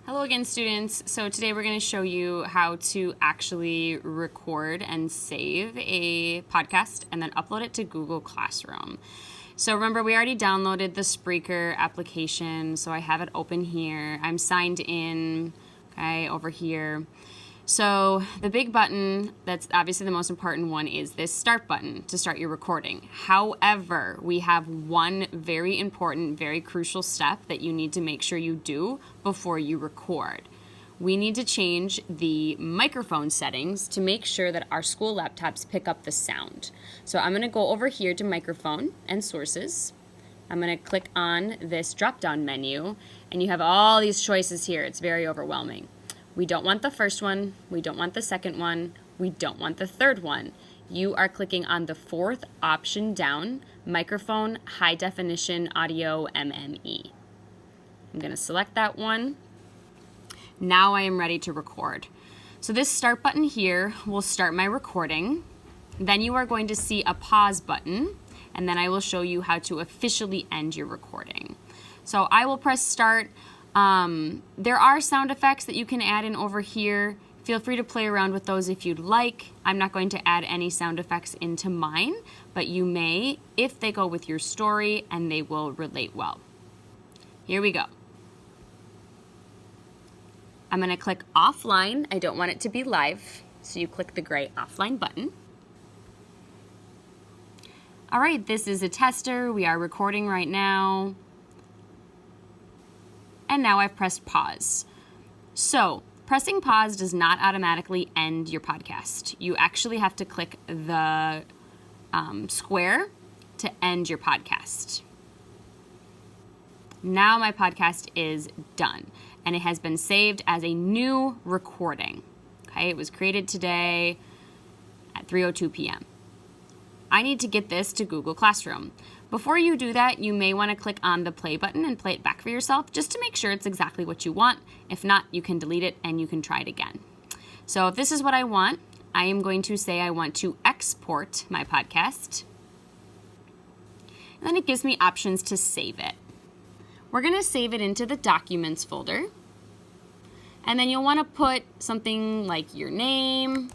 Hello again, students. So today we're going to show you how to actually record and save a podcast and then upload it to Google Classroom. So remember, we already downloaded the Spreaker application, so I have it open here. I'm signed in, okay, over here. So the big button, that's obviously the most important one, is this start button to start your recording. However, we have one very important, very crucial step that you need to make sure you do before you record. We need to change the microphone settings to make sure that our school laptops pick up the sound. So I'm going to go over here to microphone and sources. I'm going to click on this drop-down menu, and you have all these choices here. It's very overwhelming. We don't want the first one, we don't want the second one, we don't want the third one. You are clicking on the fourth option down, microphone, high definition audio, MME. I'm going to select that one. Now I am ready to record. So this start button here will start my recording. Then you are going to see a pause button, and then I will show you how to officially end your recording. So I will press start. There are sound effects that you can add in over here. Feel free to play around with those if you'd like. I'm not going to add any sound effects into mine, but you may if they go with your story and they will relate well. Here we go. I'm going to click offline. I don't want it to be live, so you click the gray offline button. All right, this is a tester. We are recording right now. And now I've pressed pause. So pressing pause does not automatically end your podcast. You actually have to click the square to end your podcast. Now my podcast is done, and it has been saved as a new recording. Okay, it was created today at 3:02 p.m. I need to get this to Google Classroom. Before you do that, you may want to click on the play button and play it back for yourself just to make sure it's exactly what you want. If not, you can delete it and you can try it again. So if this is what I want, I am going to say I want to export my podcast. And then it gives me options to save it. We're going to save it into the Documents folder. And then you'll want to put something like your name,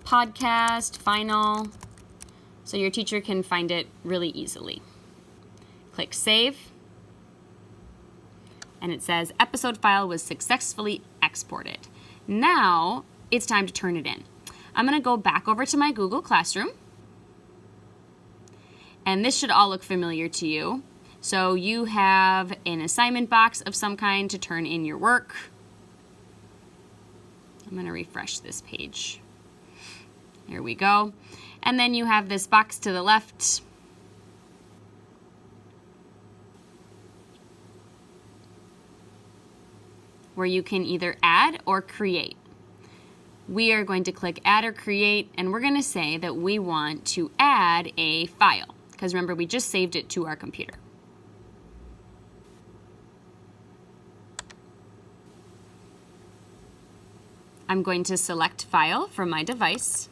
podcast, final, so your teacher can find it really easily. Click Save, and it says episode file was successfully exported. Now it's time to turn it in. I'm going to go back over to my Google Classroom, and this should all look familiar to you. So you have an assignment box of some kind to turn in your work. I'm going to refresh this page. Here we go. And then you have this box to the left where you can either add or create. We are going to click add or create, and we're going to say that we want to add a file, because remember, we just saved it to our computer. I'm going to select file from my device.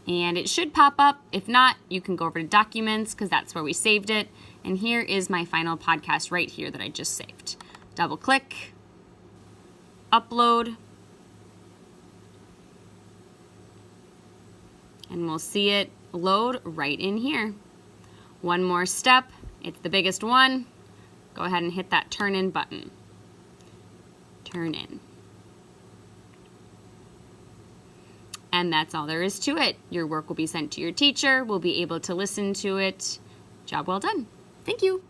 And it should pop up. If not, you can go over to Documents because that's where we saved it. And here is my final podcast right here that I just saved. Double click, upload, and we'll see it load right in here. One more step, it's the biggest one. Go ahead and hit that turn in button. Turn in. And that's all there is to it. Your work will be sent to your teacher. We'll be able to listen to it. Job well done. Thank you.